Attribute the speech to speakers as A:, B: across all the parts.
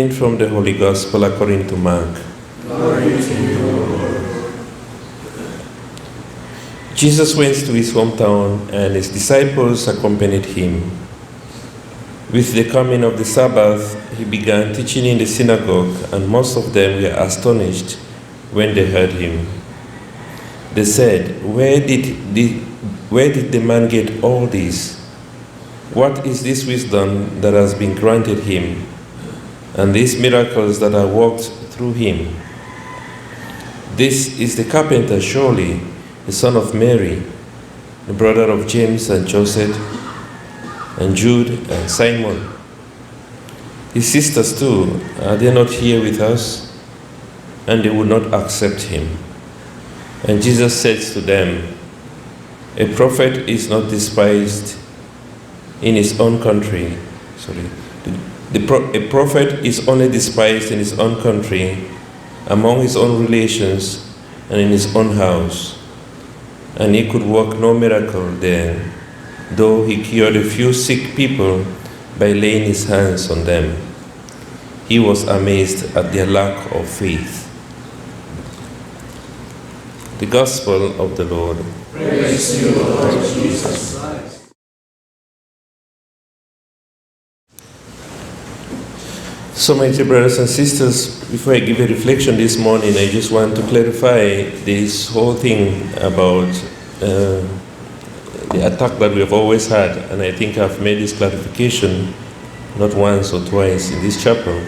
A: reading from the Holy Gospel according to Mark.
B: Glory to you, Lord.
A: Jesus went to his hometown, and his disciples accompanied him. With the coming of the Sabbath, he began teaching in the synagogue, and most of them were astonished when they heard him. They said, Where did the man get all this? What is this wisdom that has been granted him, and these miracles that are worked through him? This is the carpenter, surely, the son of Mary, the brother of James and Joseph, and Jude and Simon. His sisters too, are they not here with us? And they would not accept him. And Jesus said to them, A prophet is not despised in his own country. A prophet is only despised in his own country, among his own relations, and in his own house. And he could work no miracle there, though he cured a few sick people by laying his hands on them. He was amazed at their lack of faith. The Gospel of the Lord.
B: Praise to you, Lord Jesus Christ.
A: So, my dear brothers and sisters, before I give a reflection this morning, I just want to clarify this whole thing about the attack that we have always had, and I think I've made this clarification not once or twice in this chapel,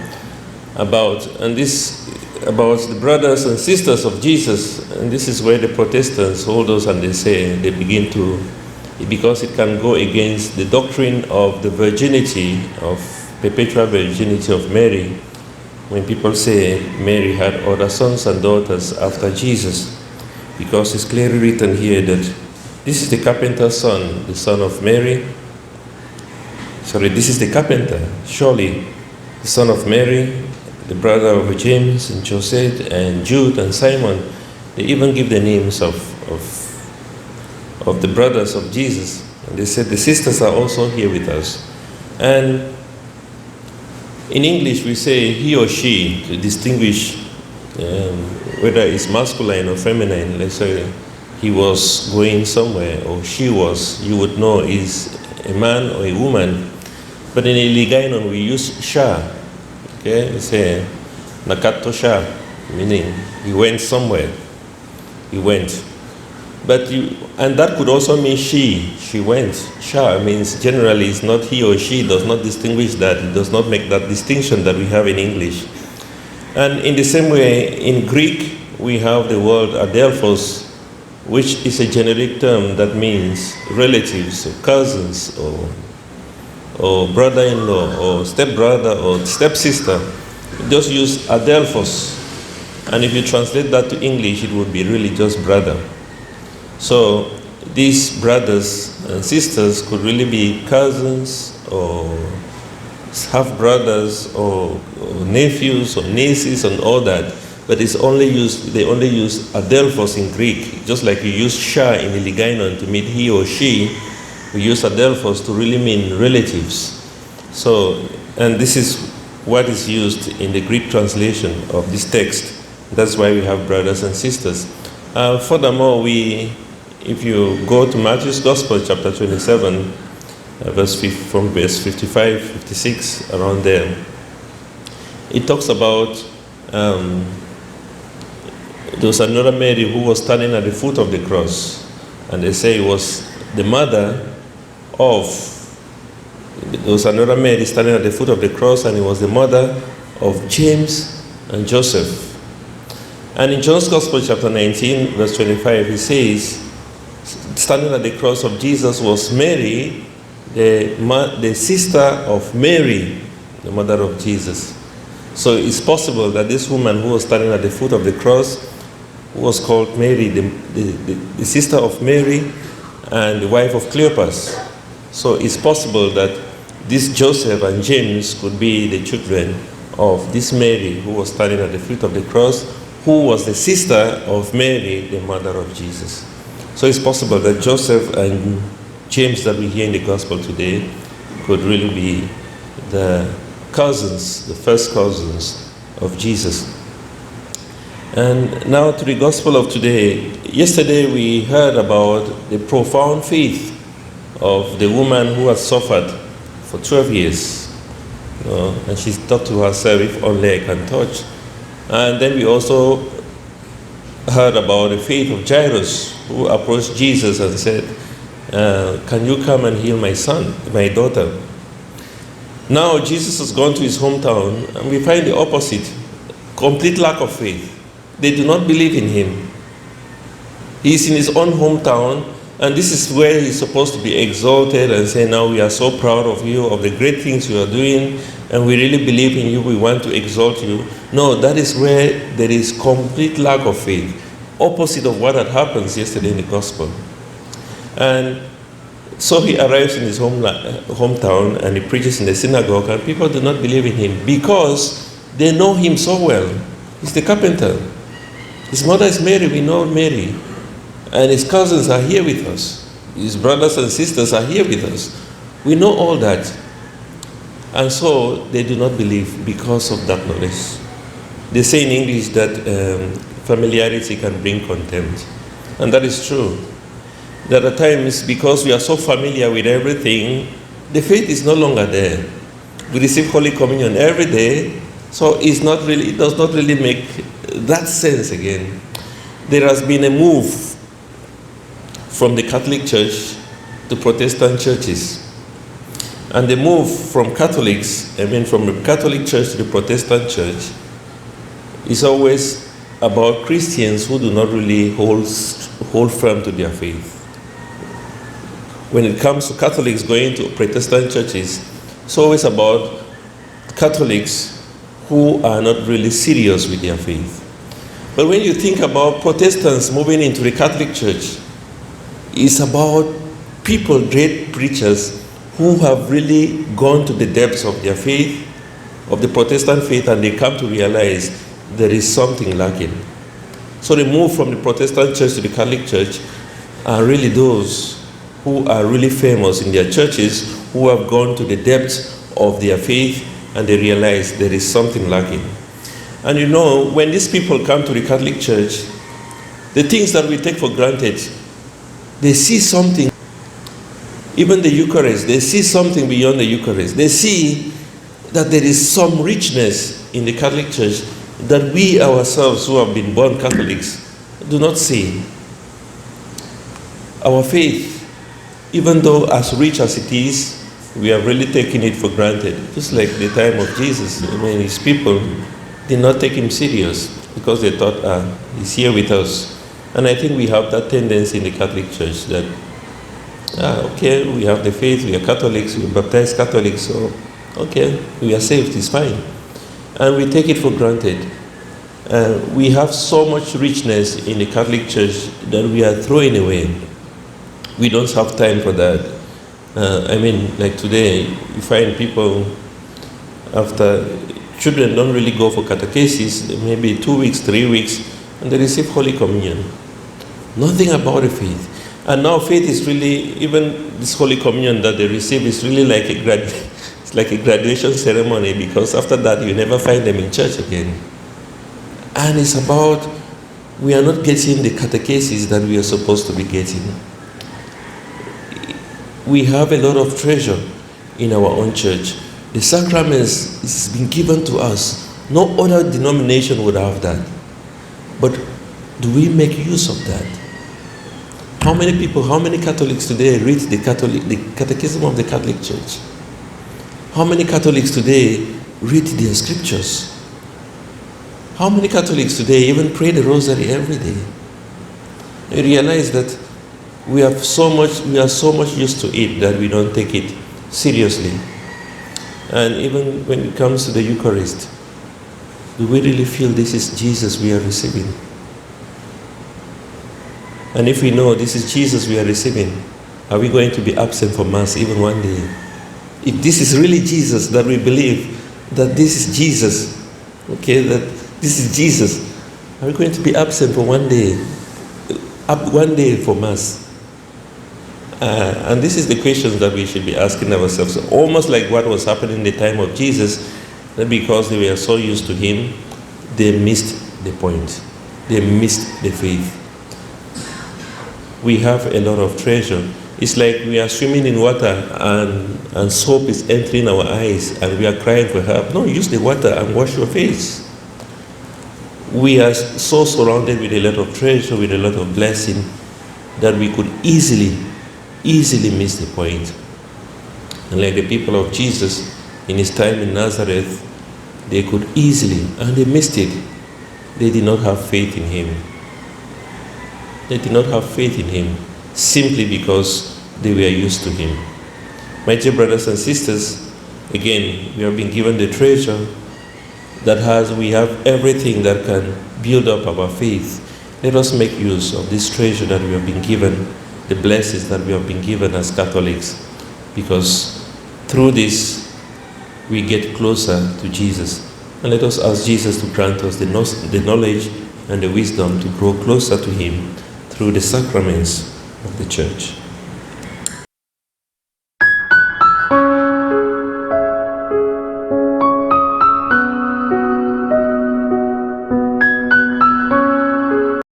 A: about the brothers and sisters of Jesus. And this is where the Protestants hold us, and they begin to, because it can go against the doctrine of the virginity, of perpetual virginity of Mary, when people say Mary had other sons and daughters after Jesus, because it's clearly written here that this is the carpenter's son, the son of Mary. This is the carpenter, surely the son of Mary, the brother of James and Joseph and Jude and Simon. They even give the names of the brothers of Jesus. And they said the sisters are also here with us. And in English we say he or she to distinguish whether it's masculine or feminine. Let's say he was going somewhere, or she was, you would know is a man or a woman. But in Iligainon we use sha. Okay, we say nakato sha, meaning he went somewhere. He went. And that could also mean she went. Sha means generally it's not he or she, does not distinguish that, it does not make that distinction that we have in English. And in the same way, in Greek, we have the word adelphos, which is a generic term that means relatives, or cousins, or brother-in-law, or stepbrother, or stepsister. Just use adelphos. And if you translate that to English, it would be really just brother. So these brothers and sisters could really be cousins or half-brothers or nephews or nieces and all that. But they only use adelphos in Greek. Just like you use sha in Iligainon to mean he or she, we use adelphos to really mean relatives. So, and this is what is used in the Greek translation of this text. That's why we have brothers and sisters. Furthermore, if you go to Matthew's Gospel, chapter 27, from verse 55, 56, around there, it talks about there was another Mary who was standing at the foot of the cross, and they say it was the mother of, there was another Mary standing at the foot of the cross, and it was the mother of James and Joseph. And in John's Gospel, chapter 19, verse 25, he says, standing at the cross of Jesus was Mary, the sister of Mary, the mother of Jesus. So it's possible that this woman who was standing at the foot of the cross, who was called Mary, the sister of Mary and the wife of Cleopas. So it's possible that this Joseph and James could be the children of this Mary who was standing at the foot of the cross, who was the sister of Mary, the mother of Jesus. So it's possible that Joseph and James that we hear in the gospel today could really be the cousins, the first cousins of Jesus. And now to the gospel of today. Yesterday we heard about the profound faith of the woman who has suffered for 12 years. And she thought to herself, if only I can touch. And then we also heard about the faith of Jairus, who approached Jesus and said, can you come and heal my son, my daughter? Now Jesus has gone to his hometown, and we find the opposite, complete lack of faith. They do not believe in him. He's in his own hometown, and this is where he's supposed to be exalted and say, now we are so proud of you, of the great things you are doing, and we really believe in you, we want to exalt you. No, that is where there is complete lack of faith, opposite of what had happened yesterday in the gospel. And so he arrives in his hometown, and he preaches in the synagogue, and people do not believe in him because they know him so well. He's the carpenter. His mother is Mary, we know Mary. And his cousins are here with us. His brothers and sisters are here with us. We know all that. And so they do not believe because of that knowledge. They say in English that familiarity can bring contempt. And that is true. There are times, because we are so familiar with everything, the faith is no longer there. We receive Holy Communion every day, so it does not really make that sense again. There has been a move from the Catholic Church to Protestant churches. And the move from from the Catholic Church to the Protestant Church is always about Christians who do not really hold firm to their faith. When it comes to Catholics going to Protestant churches, it's always about Catholics who are not really serious with their faith. But when you think about Protestants moving into the Catholic Church, it's about people, great preachers, who have really gone to the depths of their faith, of the Protestant faith, and they come to realize there is something lacking. So the move from the Protestant church to the Catholic Church are really those who are really famous in their churches, who have gone to the depths of their faith, and they realize there is something lacking. And you know, when these people come to the Catholic Church, the things that we take for granted, they see something. Even the Eucharist, they see something beyond the Eucharist. They see that there is some richness in the Catholic Church that we ourselves who have been born Catholics do not see. Our faith, even though as rich as it is, we have really taken it for granted. Just like the time of Jesus, his people did not take him serious because they thought, he's here with us. And I think we have that tendency in the Catholic Church that, okay, we have the faith, we are Catholics, we are baptized Catholics, so okay, we are saved, it's fine. And we take it for granted. We have so much richness in the Catholic Church that we are throwing away. We don't have time for that. Like today, you find people, after children don't really go for catechesis, maybe 2 weeks, 3 weeks, and they receive Holy Communion. Nothing about the faith. And now faith is really, even this Holy Communion that they receive is really like it's like a graduation ceremony, because after that you never find them in church again. And it's about, we are not getting the catechesis that we are supposed to be getting. We have a lot of treasure in our own church. The sacraments has been given to us. No other denomination would have that. But do we make use of that? How many Catholics today read the Catechism of the Catholic Church? How many Catholics today read their scriptures? How many Catholics today even pray the rosary every day? You realize that we are so much used to it that we don't take it seriously. And even when it comes to the Eucharist, do we really feel this is Jesus we are receiving? And if we know this is Jesus we are receiving, are we going to be absent from Mass even one day? If this is really Jesus, that we believe that this is Jesus, okay, that this is Jesus, are we going to be absent for one day for Mass? And this is the questions that we should be asking ourselves. Almost like what was happening in the time of Jesus, that because they were so used to him, they missed the point. They missed the faith. We have a lot of treasure. It's like we are swimming in water and soap is entering our eyes and we are crying for help. No, use the water and wash your face. We are so surrounded with a lot of treasure, with a lot of blessing, that we could easily miss the point. And like the people of Jesus in his time in Nazareth, they could easily, and they missed it. They did not have faith in him. They did not have faith in him simply because they were used to him. My dear brothers and sisters, again, we have been given the treasure we have everything that can build up our faith. Let us make use of this treasure that we have been given, the blessings that we have been given as Catholics, because through this we get closer to Jesus. And let us ask Jesus to grant us the knowledge and the wisdom to grow closer to him through the sacraments of the Church.